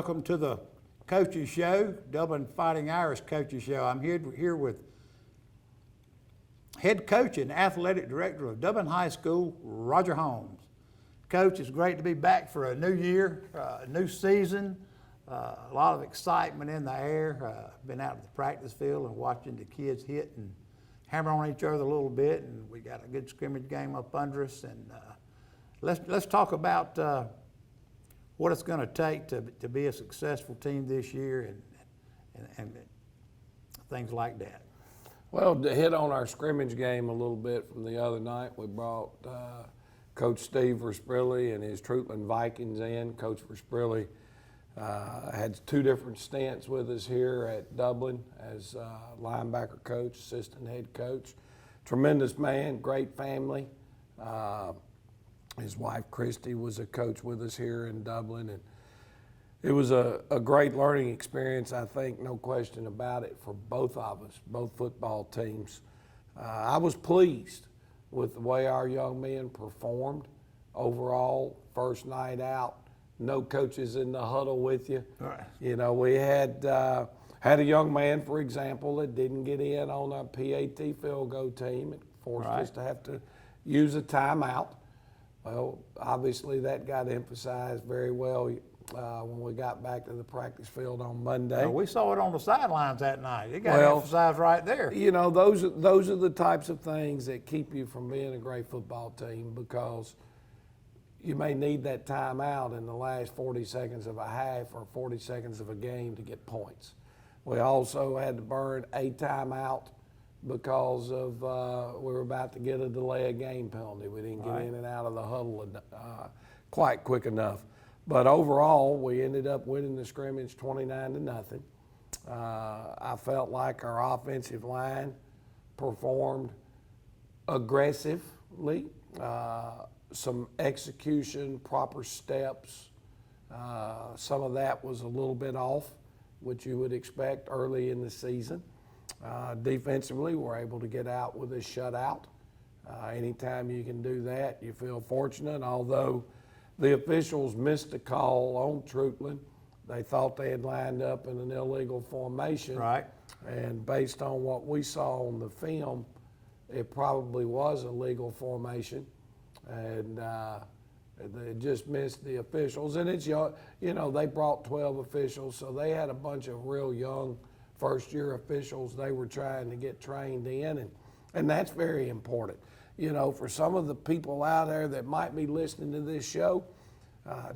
welcome to the Coaches Show, Dublin Fighting Irish Coaches Show. I'm here with head coach and athletic director of Dublin High School, Roger Holmes. Coach, it's great to be back for a new year, a new season, a lot of excitement in the air. Been out at the practice field and watching the kids hit and hammer on each other a little bit, and we got a good scrimmage game up under us. And let's talk about what it's going to take to be a successful team this year and things like that. Well, to hit on our scrimmage game a little bit from the other night, we brought Coach Steve Versprilli and his Troutland Vikings in. Coach Versprilli had two different stints with us here at Dublin as linebacker coach, assistant head coach. Tremendous man, great family. His wife, Christy, was a coach with us here in Dublin, and it was a great learning experience, I think, no question about it, for both of us, both football teams. I was pleased with the way our young men performed overall. First night out, no coaches in the huddle with you. Right. You know, we had a young man, for example, that didn't get in on a PAT field goal team. It forced us to have to use a timeout. Well, obviously that got emphasized very well when we got back to the practice field on Monday. We saw it on the sidelines that night. It got emphasized right there. You know, those are the types of things that keep you from being a great football team, because you may need that timeout in the last 40 seconds of a half or 40 seconds of a game to get points. We also had to burn a timeout because of we were about to get a delay of game penalty. We didn't get in and out of the huddle quite quick enough. But overall, we ended up winning the scrimmage 29-0. I felt like our offensive line performed aggressively, some execution, proper steps. Some of that was a little bit off, which you would expect early in the season. Defensively, we're able to get out with a shutout. Anytime you can do that, you feel fortunate. Although the officials missed a call on Troutland, they thought they had lined up in an illegal formation. Right. And based on what we saw on the film, it probably was a legal formation. And they just missed the officials. And it's, you know, they brought 12 officials, so they had a bunch of real young first-year officials they were trying to get trained in, and that's very important. You know, for some of the people out there that might be listening to this show,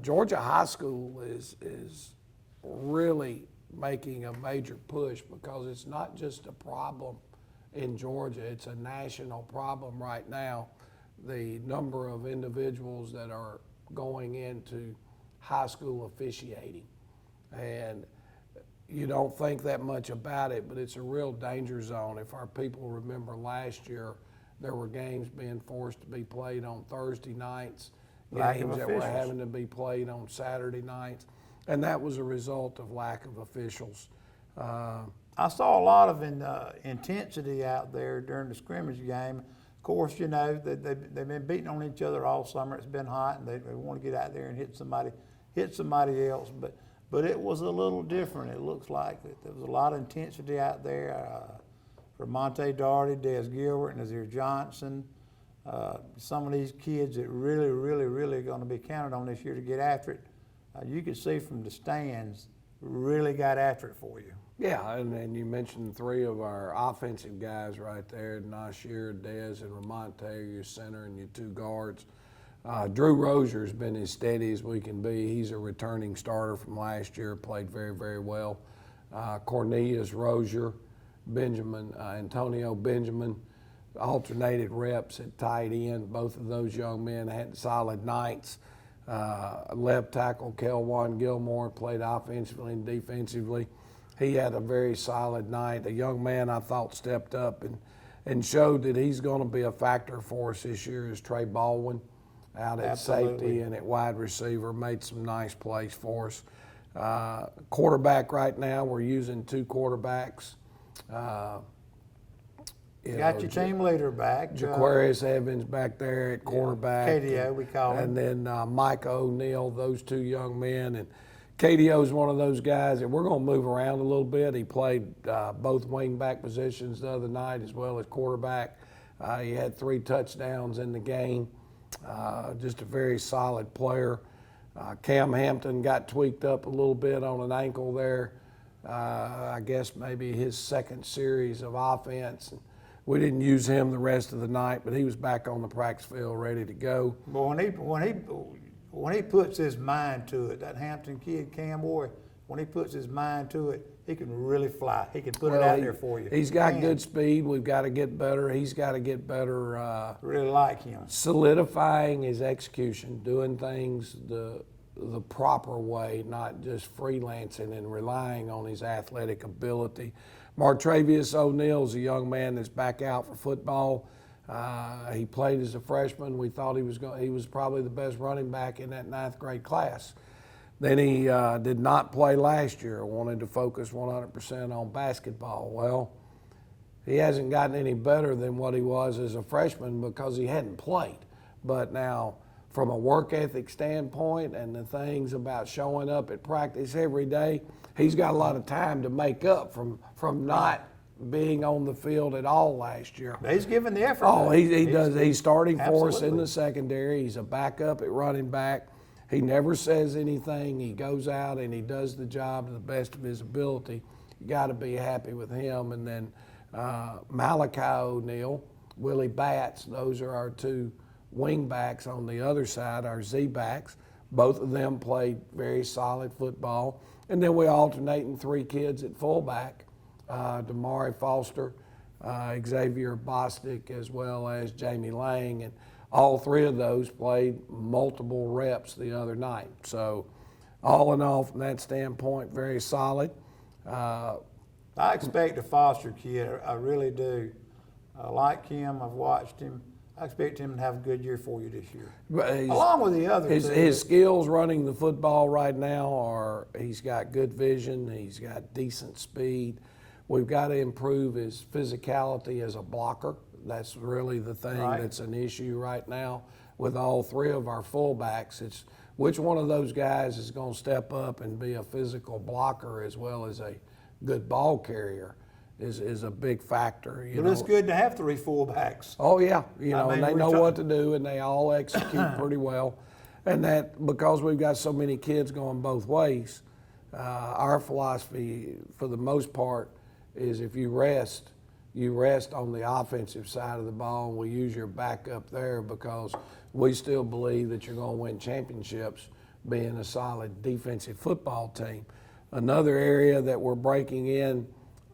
Georgia High School is really making a major push, because it's not just a problem in Georgia, it's a national problem right now. The number of individuals that are going into high school officiating, and you don't think that much about it, but it's a real danger zone. If our people remember last year, there were games being forced to be played on Thursday nights, games that were having to be played on Saturday nights, and that was a result of lack of officials. I saw a lot of intensity out there during the scrimmage game. Of course, you know, they've been beating on each other all summer. It's been hot, and they want to get out there and hit somebody else. But it was a little different. It looks like there was a lot of intensity out there for Monte Doherty, Des Gilbert, Nazir Johnson. Some of these kids that really are going to be counted on this year to get after it. You could see from the stands, really got after it for you. Yeah, and you mentioned three of our offensive guys right there, Nasir, Des, and Ramonte, your center and your two guards. Drew Rozier's been as steady as we can be. He's a returning starter from last year, played very well. Cornelius Rozier, Antonio Benjamin, alternated reps at tight end. Both of those young men had solid nights. Left tackle Kelwan Gilmore played offensively and defensively. He had a very solid night. A young man I thought stepped up and showed that he's going to be a factor for us this year is Trey Baldwin. Out at safety and at wide receiver, made some nice plays for us. Quarterback right now, we're using two quarterbacks. Got your team leader back. Jaquarius Evans back there at quarterback. KDO, we call him. And then Micah O'Neill, those two young men. And KDO is one of those guys that we're going to move around a little bit. He played both wing back positions the other night as well as quarterback. He had 3 touchdowns in the game. Just a very solid player. Cam Hampton got tweaked up a little bit on an ankle there. I guess maybe his second series of offense. We didn't use him the rest of the night, but he was back on the practice field ready to go. But when he puts his mind to it, that Hampton kid, Cam Boy, when he puts his mind to it, he can really fly. He can put it out there for you. He's got good speed. We've got to get better. He's got to get better. Really like him. Solidifying his execution, doing things the proper way, not just freelancing and relying on his athletic ability. Martravius O'Neill's a young man that's back out for football. He played as a freshman. We thought he was probably the best running back in that 9th grade class. Then he did not play last year, wanted to focus 100% on basketball. Well, he hasn't gotten any better than what he was as a freshman because he hadn't played. But now, from a work ethic standpoint and the things about showing up at practice every day, he's got a lot of time to make up from not being on the field at all last year. He's giving the effort. Oh, he does. He's starting for us in Absolutely. the secondary. He's a backup at running back. He never says anything. He goes out and he does the job to the best of his ability. You got to be happy with him. And then Malachi O'Neill, Willie Batts, those are our 2 wing backs on the other side, our Z-backs. Both of them played very solid football. And then we alternate in 3 kids at fullback, Damari Foster, Xavier Bostic, as well as Jamie Lang. And all 3 of those played multiple reps the other night. So all in all, from that standpoint, very solid. I expect the Foster kid. I really do. I like him. I've watched him. I expect him to have a good year for you this year. Along with the others. His skills running the football right now are, he's got good vision, he's got decent speed. We've got to improve his physicality as a blocker. That's really the thing that's an issue right now with all 3 of our fullbacks. It's which one of those guys is going to step up and be a physical blocker as well as a good ball carrier is a big factor. But it's good to have 3 fullbacks. Oh yeah, and they know we're what to do, and they all execute pretty well. And that because we've got so many kids going both ways, our philosophy for the most part is if you rest on the offensive side of the ball, and we use your backup there because we still believe that you're going to win championships being a solid defensive football team. Another area that we're breaking in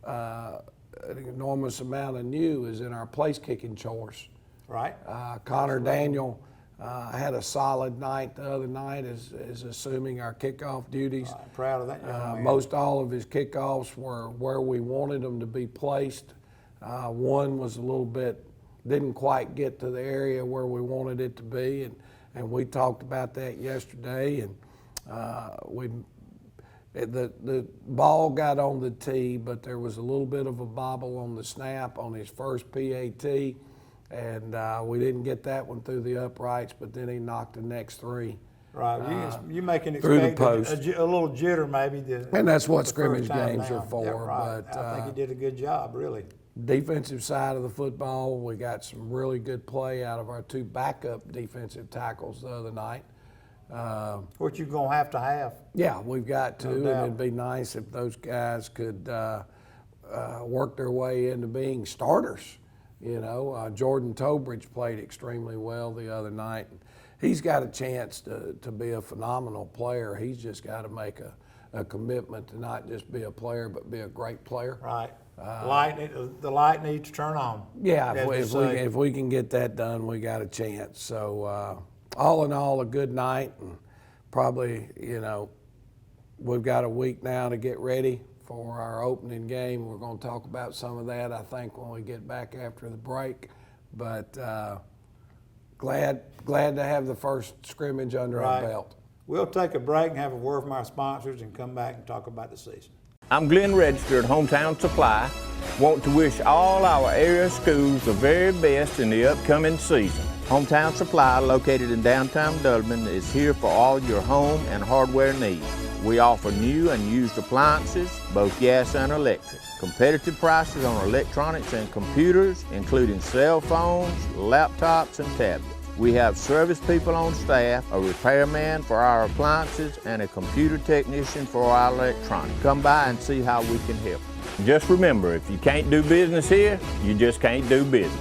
an enormous amount of new is in our place kicking chores. Right. Connor Daniel had a solid night the other night as assuming our kickoff duties. I'm proud of that young man. Most all of his kickoffs were where we wanted them to be placed. One was a little bit, didn't quite get to the area where we wanted it to be, and we talked about that yesterday. And the ball got on the tee, but there was a little bit of a bobble on the snap on his first PAT, and we didn't get that one through the uprights, but then he knocked the next 3. Right, you make an through the expect post. a little jitter maybe. And that's what the scrimmage first time games are down. for. Yeah, right. But I think he did a good job, really. defensive side of the football, we got some really good play out of our 2 backup defensive tackles the other night. What you're going to have. Yeah, we've got to, No and doubt. it'd be nice if those guys could work their way into being starters. Jordan Tobridge played extremely well the other night. He's got a chance to be a phenomenal player. He's just got to make a commitment to not just be a player, but be a great player. Right. The light needs to turn on. Yeah, as they say. if we can get that done, we got a chance. So all in all, a good night, and probably, we've got a week now to get ready for our opening game. We're going to talk about some of that, I think, when we get back after the break. But glad to have the first scrimmage under our belt. We'll take a break and have a word from our sponsors and come back and talk about the season. I'm Glenn Register at Hometown Supply. Want to wish all our area schools the very best in the upcoming season. Hometown Supply, located in downtown Dublin, is here for all your home and hardware needs. We offer new and used appliances, both gas and electric. Competitive prices on electronics and computers, including cell phones, laptops, and tablets. We have service people on staff, a repairman for our appliances, and a computer technician for our electronics. Come by and see how we can help. Just remember, if you can't do business here, you just can't do business.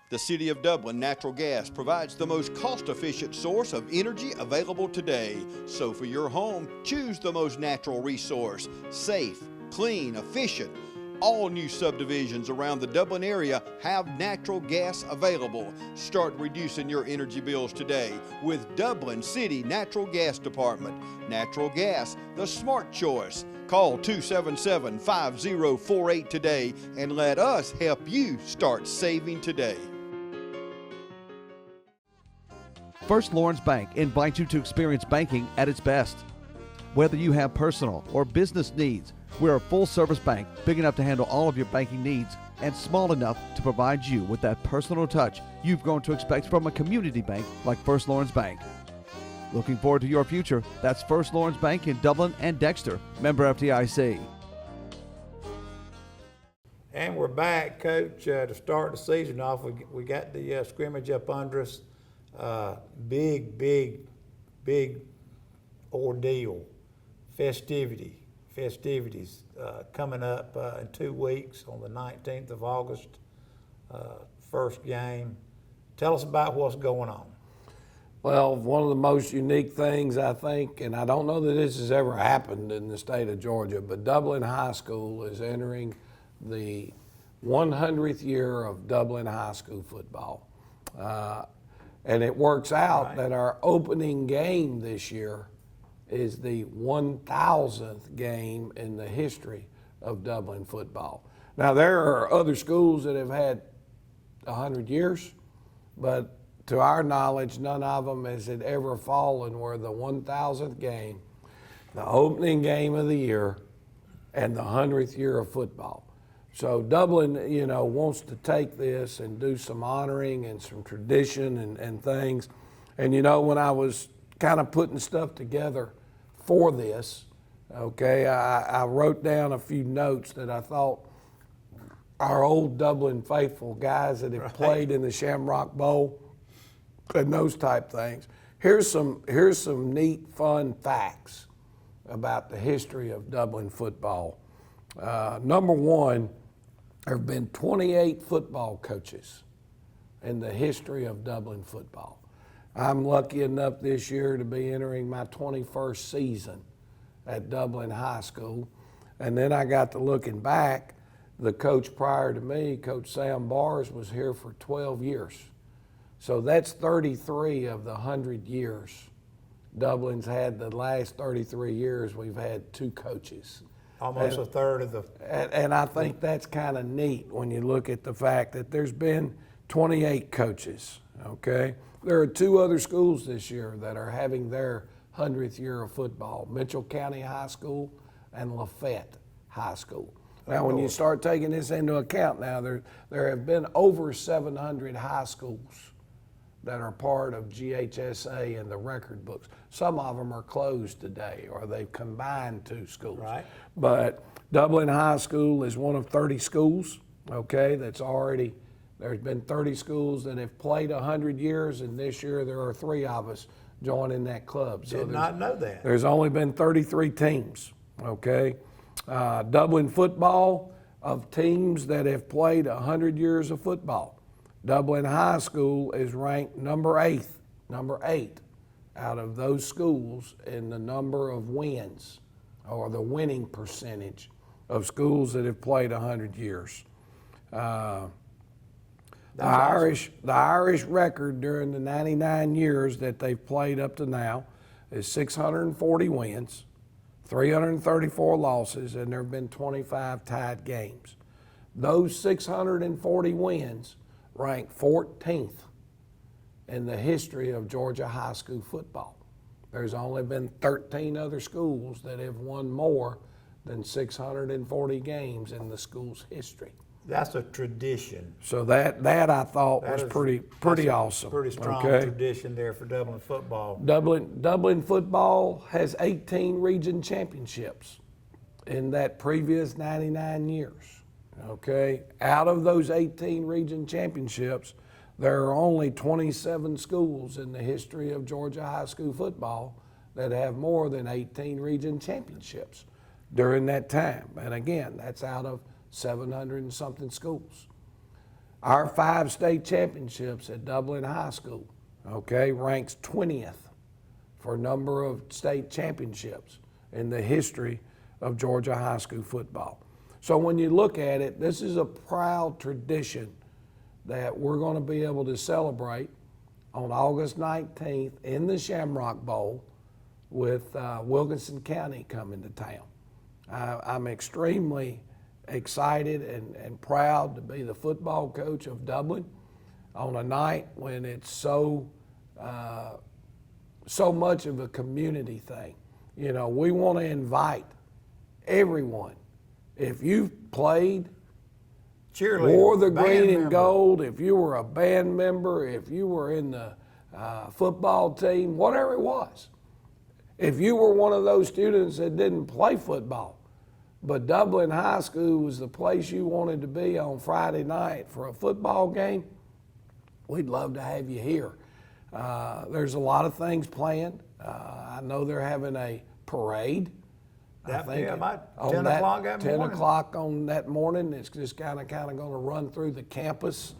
The City of Dublin Natural Gas provides the most cost-efficient source of energy available today. So for your home, choose the most natural resource. Safe, clean, efficient. All new subdivisions around the Dublin area have natural gas available. Start reducing your energy bills today with Dublin City Natural Gas Department. Natural gas, the smart choice. Call 277-5048 today and let us help you start saving today. First Lawrence Bank invites you to experience banking at its best. Whether you have personal or business needs, we're a full-service bank big enough to handle all of your banking needs and small enough to provide you with that personal touch you've grown to expect from a community bank like First Lawrence Bank. Looking forward to your future? That's First Lawrence Bank in Dublin and Dexter, member FDIC. And we're back, Coach, to start the season off. We got the scrimmage up under us. Big ordeal, festivities coming up in 2 weeks on the 19th of August, first game. Tell us about what's going on. Well, one of the most unique things, I think, and I don't know that this has ever happened in the state of Georgia, but Dublin High School is entering the 100th year of Dublin High School football. And it works out that our opening game this year is the 1,000th game in the history of Dublin football. Now, there are other schools that have had 100 years, but to our knowledge, none of them has it ever fallen where the 1,000th game, the opening game of the year, and the 100th year of football. So Dublin, wants to take this and do some honoring and some tradition and things. And when I was kind of putting stuff together for this, okay, I wrote down a few notes that I thought our old Dublin faithful guys that have played in the Shamrock Bowl and those type things. Here's some neat, fun facts about the history of Dublin football. Number one, there have been 28 football coaches in the history of Dublin football. I'm lucky enough this year to be entering my 21st season at Dublin High School. And then I got to looking back, the coach prior to me, Coach Sam Bars, was here for 12 years. So that's 33 of the 100 years. Dublin's had the last 33 years, we've had 2 coaches. Almost a third of the. And I think that's kind of neat when you look at the fact that there's been 28 coaches, okay? There are 2 other schools this year that are having their 100th year of football, Mitchell County High School and Lafayette High School. Now, when you start taking this into account now, there have been over 700 high schools that are part of GHSA and the record books. Some of them are closed today, or they've combined 2 schools. Right. But Dublin High School is one of 30 schools, okay, there's been 30 schools that have played 100 years, and this year there are 3 of us joining that club. Did not know that. There's only been 33 teams, okay? Dublin football, of teams that have played 100 years of football, Dublin High School is ranked number 8 out of those schools in the number of wins, or the winning percentage of schools that have played 100 years. The Irish record during the 99 years that they've played up to now is 640 wins, 334 losses, and there have been 25 tied games. Those 640 wins rank 14th in the history of Georgia high school football. There's only been 13 other schools that have won more than 640 games in the school's history. That's a tradition. So that I thought That was is- pretty that's a awesome. Pretty strong okay? tradition there for Dublin football. Dublin football has 18 region championships in that previous 99 years. Okay, out of those 18 region championships, there are only 27 schools in the history of Georgia high school football that have more than 18 region championships during that time. And again, that's out of 700 and something schools. Our 5 state championships at Dublin High School, okay, ranks 20th for number of state championships in the history of Georgia high school football. So when you look at it, this is a proud tradition that we're going to be able to celebrate on August 19th in the Shamrock Bowl with Wilkinson County coming to town. I'm extremely excited and proud to be the football coach of Dublin on a night when it's so much of a community thing. You know, we want to invite everyone. If you've played, Cheerleader, wore the band green and member. gold, if you were a band member, if you were in the football team, whatever it was, if you were one of those students that didn't play football, but Dublin High School was the place you wanted to be on Friday night for a football game, we'd love to have you here. There's a lot of things planned. I know they're having a parade. That, I think yeah, about on 10 o'clock that 10 morning. o'clock on that morning. It's just kind of going to run through the campus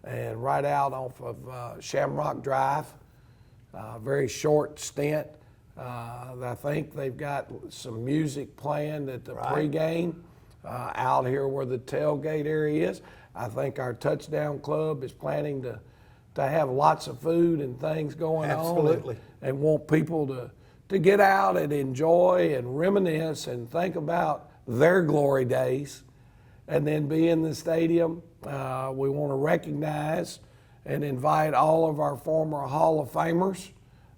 and right out off of Shamrock Drive. Very short stint. I think they've got some music playing at the Right. pregame out here where the tailgate area is. I think our touchdown club is planning to have lots of food and things going Absolutely. on and want people to get out and enjoy and reminisce and think about their glory days and then be in the stadium. We want to recognize and invite all of our former Hall of Famers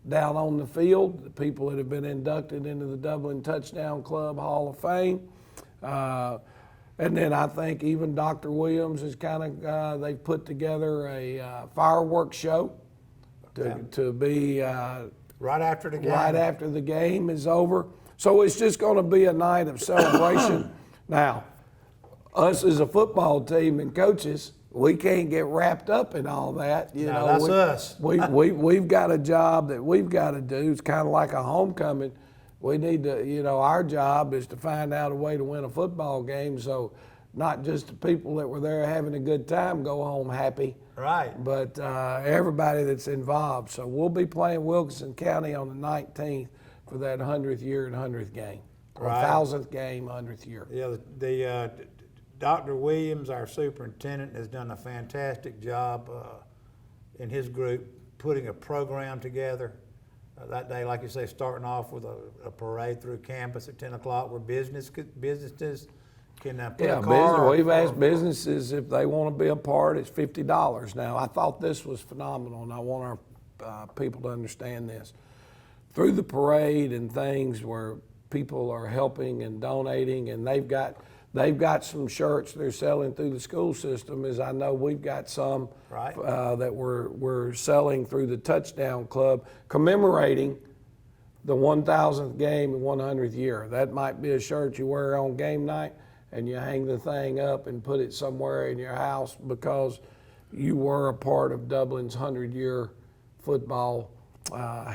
down on the field, the people that have been inducted into the Dublin Touchdown Club Hall of Fame. And then I think even Dr. Williams is they've put together a fireworks show to be Right after the game. right after the game is over. So it's just going to be a night of celebration. Now, us as a football team and coaches, we can't get wrapped up in all that. You No, know, that's us. we've got a job that we've got to do. It's kind of like a homecoming. We need to, our job is to find out a way to win a football game. So not just the people that were there having a good time go home happy, Right. but everybody that's involved. So we'll be playing Wilkinson County on the 19th for that 100th year and 100th game, or Right. 1,000th game, 100th year. Yeah, the Dr. Williams, our superintendent, has done a fantastic job in his group putting a program together. That day, like you say, starting off with a parade through campus at 10 o'clock where businesses can put Yeah, a car. we've asked businesses if they want to be a part. It's $50. Now, I thought this was phenomenal, and I want our people to understand this. Through the parade and things where people are helping and donating, and they've got some shirts they're selling through the school system, as I know we've got some Right. that we're selling through the Touchdown Club, commemorating the 1,000th game and 100th year. That might be a shirt you wear on game night, and you hang the thing up and put it somewhere in your house because you were a part of Dublin's 100-year football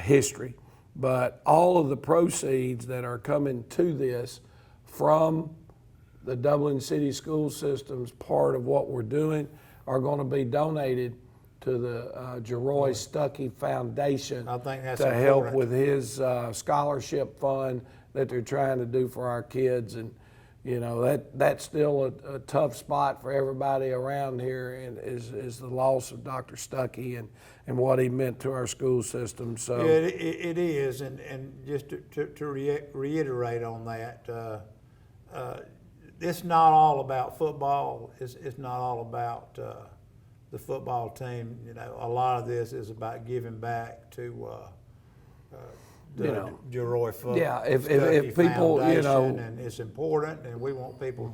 history. But all of the proceeds that are coming to this from the Dublin City School System's part of what we're doing are going to be donated to the Jeroy Stuckey Foundation I think that's to help important. with his scholarship fund that they're trying to do for our kids. And that's still a tough spot for everybody around here, and is the loss of Dr. Stuckey and what he meant to our school system. So Yeah, it is, and just to reiterate on that, it's not all about football. It's not all about the football team. A lot of this is about giving back to the Jeroy Yeah, if people, Foundation, and it's important, and we want people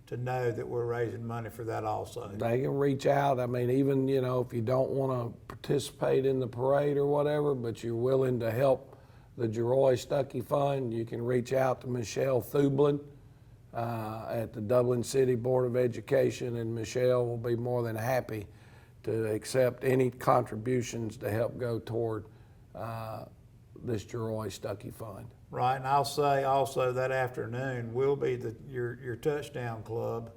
to know that we're raising money for that also. They can reach out. I mean, even, you know, if you don't want to participate in the parade or whatever, but you're willing to help the Geroy Stuckey Fund, you can reach out to Michelle Thublin at the Dublin City Board of Education, and Michelle will be more than happy to accept any contributions to help go toward this Geroy Stuckey Fund. Right, and I'll say also that afternoon, we'll be your touchdown club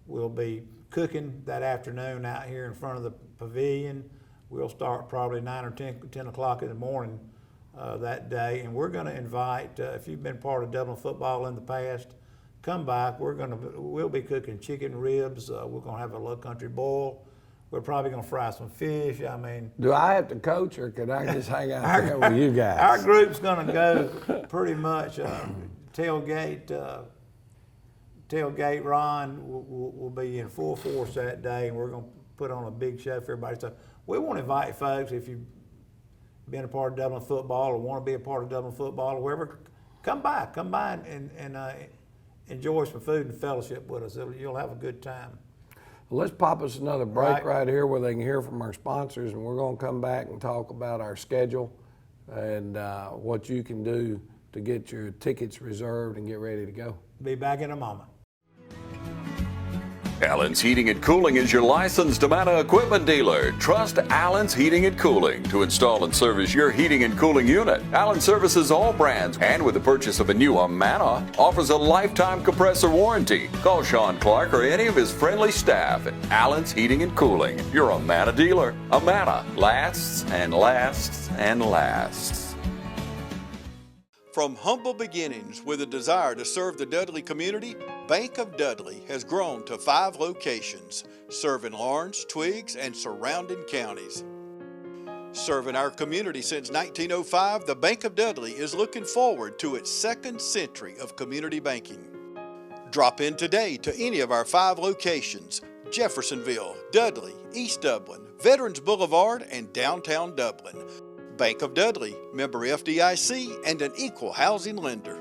will be cooking that afternoon out here in front of the pavilion. We'll start probably 9 or 10 o'clock in the morning that day, and we're going to invite, if you've been part of Dublin football in the past, come back. We'll be cooking chicken ribs. We're going to have a low country boil. We're probably going to fry some fish. I mean, do I have to coach, or could I just hang out there with you guys? Our group's going to go pretty much tailgate. Ron will be in full force that day, and we're going to put on a big show for everybody. So we want to invite folks, if you've been a part of Dublin football or want to be a part of Dublin football or wherever, come by and enjoy some food and fellowship with us. You'll have a good time. Well, let's pop us another break right here where they can hear from our sponsors, and we're going to come back and talk about our schedule and what you can do to get your tickets reserved and get ready to go. Be back in a moment. Allen's Heating and Cooling is your licensed Amana equipment dealer. Trust Allen's Heating and Cooling to install and service your heating and cooling unit. Allen services all brands, and with the purchase of a new Amana, offers a lifetime compressor warranty. Call Sean Clark or any of his friendly staff at Allen's Heating and Cooling, your Amana dealer. Amana lasts and lasts and lasts. From humble beginnings with a desire to serve the Dudley community, Bank of Dudley has grown to 5 locations, serving Lawrence, Twiggs, and surrounding counties. Serving our community since 1905, the Bank of Dudley is looking forward to its 2nd century of community banking. Drop in today to any of our 5 locations: Jeffersonville, Dudley, East Dublin, Veterans Boulevard, and downtown Dublin. Bank of Dudley, member FDIC, and an equal housing lender.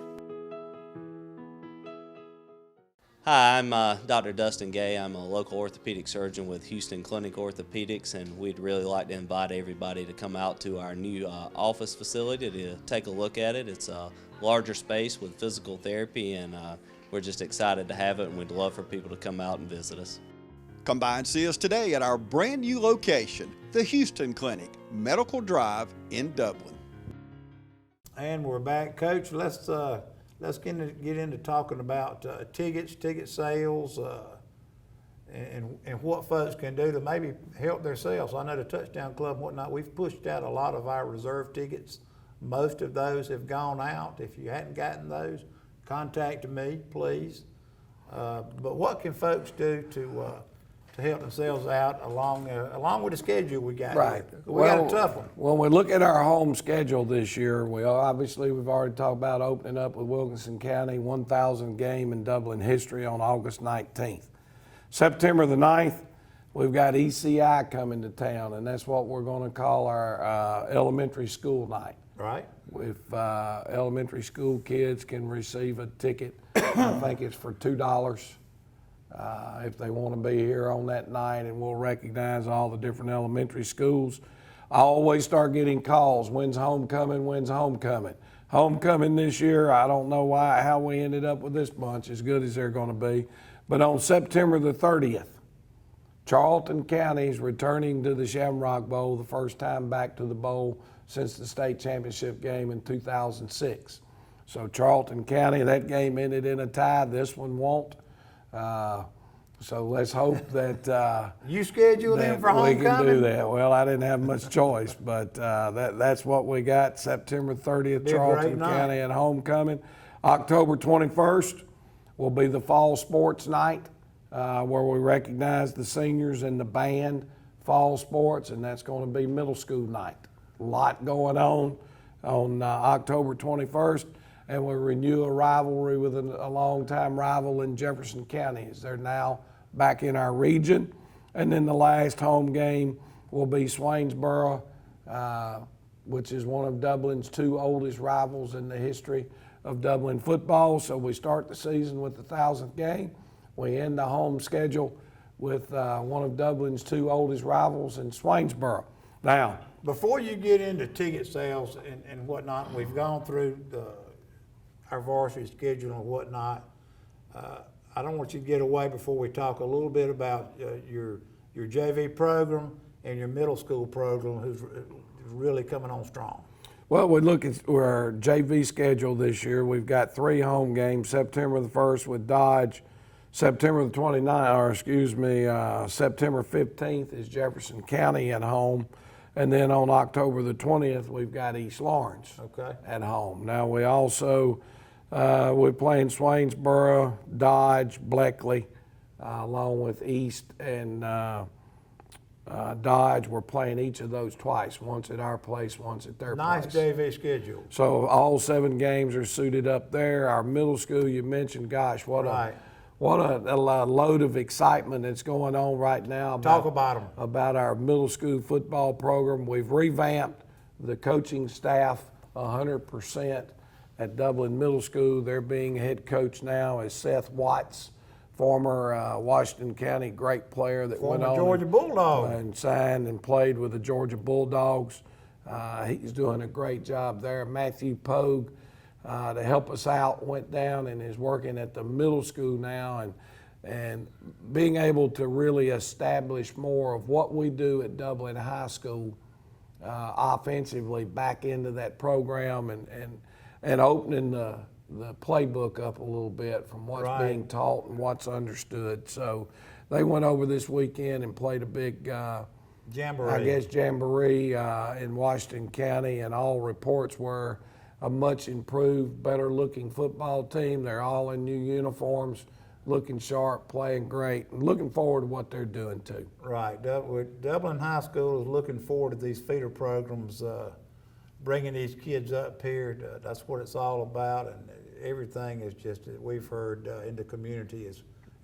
Hi, I'm Dr. Dustin Gay. I'm a local orthopedic surgeon with Houston Clinic Orthopedics, and we'd really like to invite everybody to come out to our new office facility to take a look at it. It's a larger space with physical therapy, and we're just excited to have it, and we'd love for people to come out and visit us. Come by and see us today at our brand new location, the Houston Clinic, Medical Drive in Dublin. And we're back, Coach. Let's get into talking about ticket sales, and what folks can do to maybe help themselves. I know the Touchdown Club and whatnot, we've pushed out a lot of our reserve tickets. Most of those have gone out. If you hadn't gotten those, contact me, please. But what can folks do to help themselves out along with the schedule we got? Right. We got a tough one. When we look at our home schedule this year, we've already talked about opening up with Wilkinson County, 1,000 game in Dublin history on August 19th. September the 9th, we've got ECI coming to town, and that's what we're going to call our elementary school night. Right. If elementary school kids can receive a ticket, I think it's for $2. If they want to be here on that night, and we'll recognize all the different elementary schools. I always start getting calls, when's homecoming, when's homecoming? Homecoming this year, I don't know how we ended up with this bunch, as good as they're going to be. But on September the 30th, Charlton County is returning to the Shamrock Bowl, the first time back to the bowl since the state championship game in 2006. So Charlton County, that game ended in a tie, this one won't. So let's hope that you schedule them for homecoming. We can do that. Well, I didn't have much choice, but that's what we got. September 30th, Charlton County at homecoming. October 21st will be the fall sports night, where we recognize the seniors and the band fall sports, and that's going to be middle school night. A lot going on October 21st. And we renew a rivalry with a longtime rival in Jefferson County, as they're now back in our region. And then the last home game will be Swainsboro, which is one of Dublin's 2 oldest rivals in the history of Dublin football. So we start the season with the 1,000th game. We end the home schedule with one of Dublin's 2 oldest rivals in Swainsboro. Now, Before you get into ticket sales and whatnot, we've gone through our varsity schedule and whatnot. I don't want you to get away before we talk a little bit about your JV program and your middle school program, who's really coming on strong. well, we look at our JV schedule this year. We've got 3 home games: September the 1st with Dodge, September the 29th, or excuse me, September 15th is Jefferson County at home. And then on October the 20th, we've got East Lawrence at home. Now we also, we're playing Swainsboro, Dodge, Bleckley, along with East and Dodge. We're playing each of those twice, once at our place, once at their Nice place. JV schedule. So all 7 games are suited up there. Our middle school, you mentioned, gosh, what a load of excitement that's going on right now. Talk about 'em. About our middle school football program. We've revamped the coaching staff 100% at Dublin Middle School. They're being head coach now is Seth Watts, former Washington County great player that went on Georgia Bulldog. and signed and played with the Georgia Bulldogs. He's doing a great job there. Matthew Pogue, to help us out, went down and is working at the middle school now, and being able to really establish more of what we do at Dublin High School offensively back into that program, and opening the playbook up a little bit from what's being taught and what's understood. So they went over this weekend and played a big jamboree in Washington County, and all reports were a much improved, better looking football team. They're all in new uniforms, looking sharp, playing great, and looking forward to what they're doing too. Right. Dublin High School is looking forward to these feeder programs, bringing these kids up here. That's what it's all about, and everything is just, we've heard in the community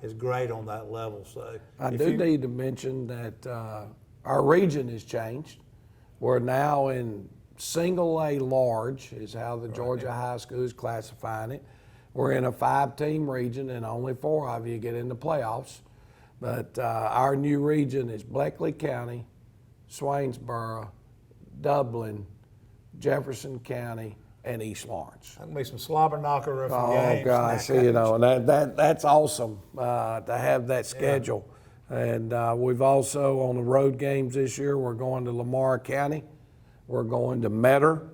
is great on that level. So I do need to mention that our region has changed. We're now in single A large is how the Georgia High School is classifying it. We're in a 5-team region, and only 4 of you get in the playoffs. But our new region is Bleckley County, Swainsboro, Dublin, Jefferson County, and East Lawrence. That can be some slobber knocker games. Oh gosh, you know, and that's awesome to have that schedule. And we've also, on the road games this year, we're going to Lamar County, we're going to Metter,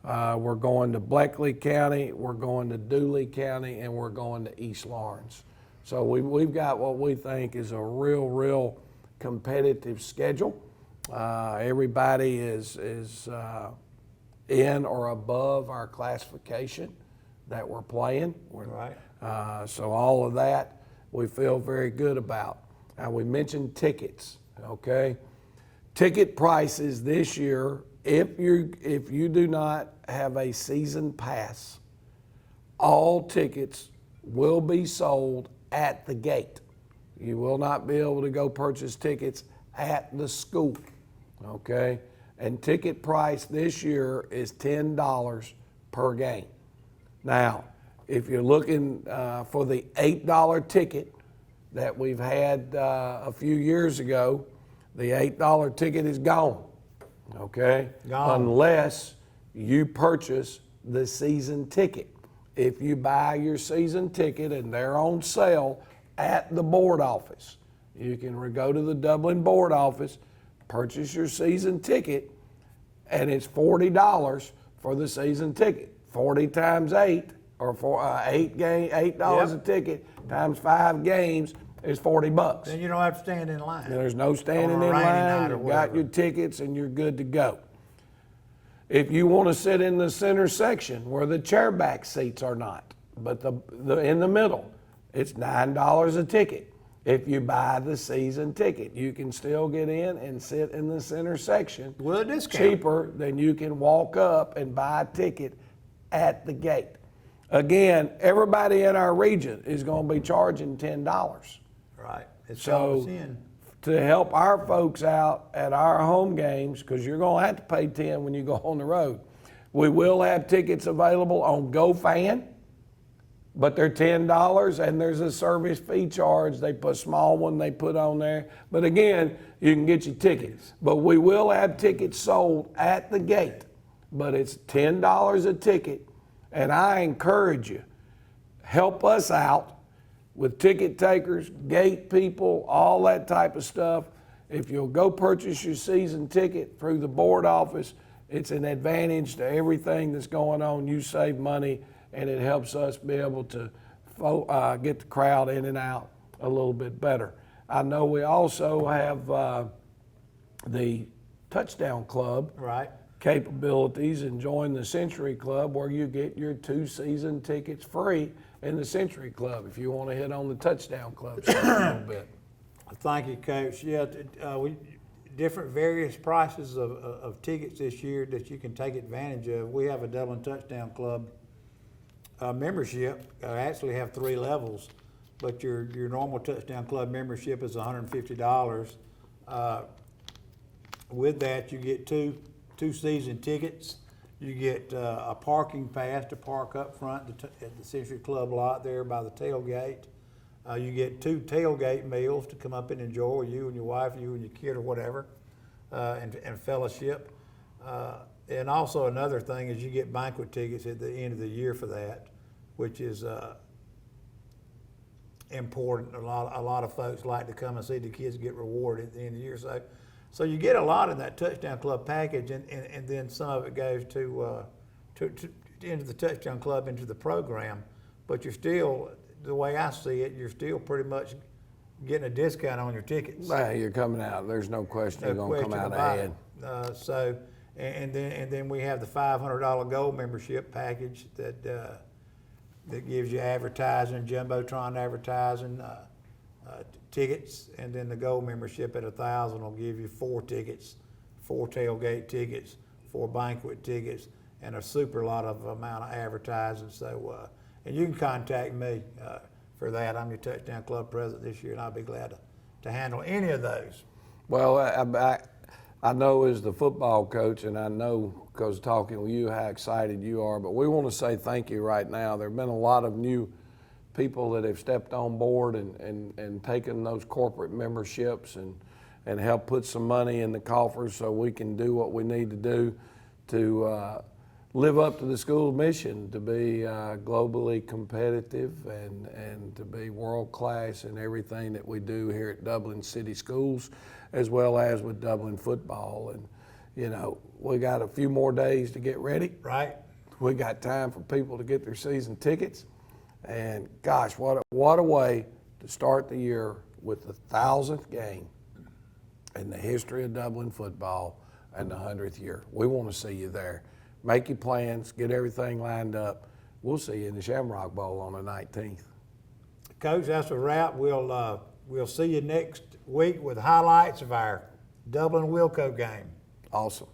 we're going to Bleckley County, we're going to Dooley County, and we're going to East Lawrence. So we've got what we think is a real competitive schedule. Everybody is in or above our classification that we're playing. So all of that we feel very good about. Now we mentioned tickets, okay? Ticket prices this year, if you do not have a season pass, all tickets will be sold at the gate. You will not be able to go purchase tickets at the school, okay? And ticket price this year is $10 per game. Now, if you're looking for the $8 ticket that we've had a few years ago, the $8 ticket is gone, okay? Unless you purchase the season ticket. If you buy your season ticket and they're on sale at the board office, you can go to the Dublin board office, purchase your season ticket, and it's $40 for the season ticket. 40 times 8, or $8 a ticket times 5 games is $40. Then you don't have to stand in line. There's no standing in line. You've got your tickets and you're good to go. If you want to sit in the center section where the chairback seats are not, but in the middle, it's $9 a ticket. If you buy the season ticket, you can still get in and sit in the center section with a discount. Cheaper than you can walk up and buy a ticket at the gate. Again, everybody in our region is going to be charging $10. Right. So to help our folks out at our home games, because you're going to have to pay $10 when you go on the road, we will have tickets available on GoFan but they're $10, and there's a service fee charge. They put a small one they put on there. But again, you can get your tickets. But we will have tickets sold at the gate. But it's $10 a ticket, and I encourage you, help us out with ticket takers, gate people, all that type of stuff. If you'll go purchase your season ticket through the board office, it's an advantage to everything that's going on. You save money, and it helps us be able to get the crowd in and out a little bit better. I know we also have the Touchdown Club Right. capabilities, and join the Century Club, where you get your 2 season tickets free in the Century Club if you want to hit on the Touchdown Club side a little bit. Thank you, Coach. Yeah, we different various prices of tickets this year that you can take advantage of. We have a Dublin Touchdown Club membership. I actually have 3 levels, but your normal Touchdown Club membership is $150. With that, you get two season tickets. You get a parking pass to park up front at the Century Club lot there by the tailgate. You get 2 tailgate meals to come up and enjoy, you and your wife, you and your kid or whatever, and fellowship. And also another thing is you get banquet tickets at the end of the year for that, which is important. A lot of folks like to come and see the kids get rewarded at the end of the year. So you get a lot in that Touchdown Club package, and then some of it goes to into the Touchdown Club, into the program. But you're still, the way I see it, you're still pretty much getting a discount on your tickets. Hey, you're coming out. There's no question you're going to come out ahead. And then we have the $500 gold membership package that gives you advertising, Jumbotron advertising, tickets, and then the gold membership at $1,000 will give you 4 tickets, 4 tailgate tickets, 4 banquet tickets, and a super lot of amount of advertising. So, and you can contact me for that. I'm your Touchdown Club president this year, and I'll be glad to handle any of those. Well, I know as the football coach, and I know because talking with you how excited you are, but we want to say thank you right now. There have been a lot of new people that have stepped on board and taken those corporate memberships and helped put some money in the coffers so we can do what we need to do to live up to the school mission, to be globally competitive and to be world class in everything that we do here at Dublin City Schools, as well as with Dublin football. And you know, we got a few more days to get ready. Right. We got time for people to get their season tickets. And gosh, what a way to start the year with the 1,000th game in the history of Dublin football and the 100th year. We want to see you there. Make your plans, get everything lined up. We'll see you in the Shamrock Bowl on the 19th. Coach, that's a wrap. We'll see you next week with highlights of our Dublin Wilco game. Awesome.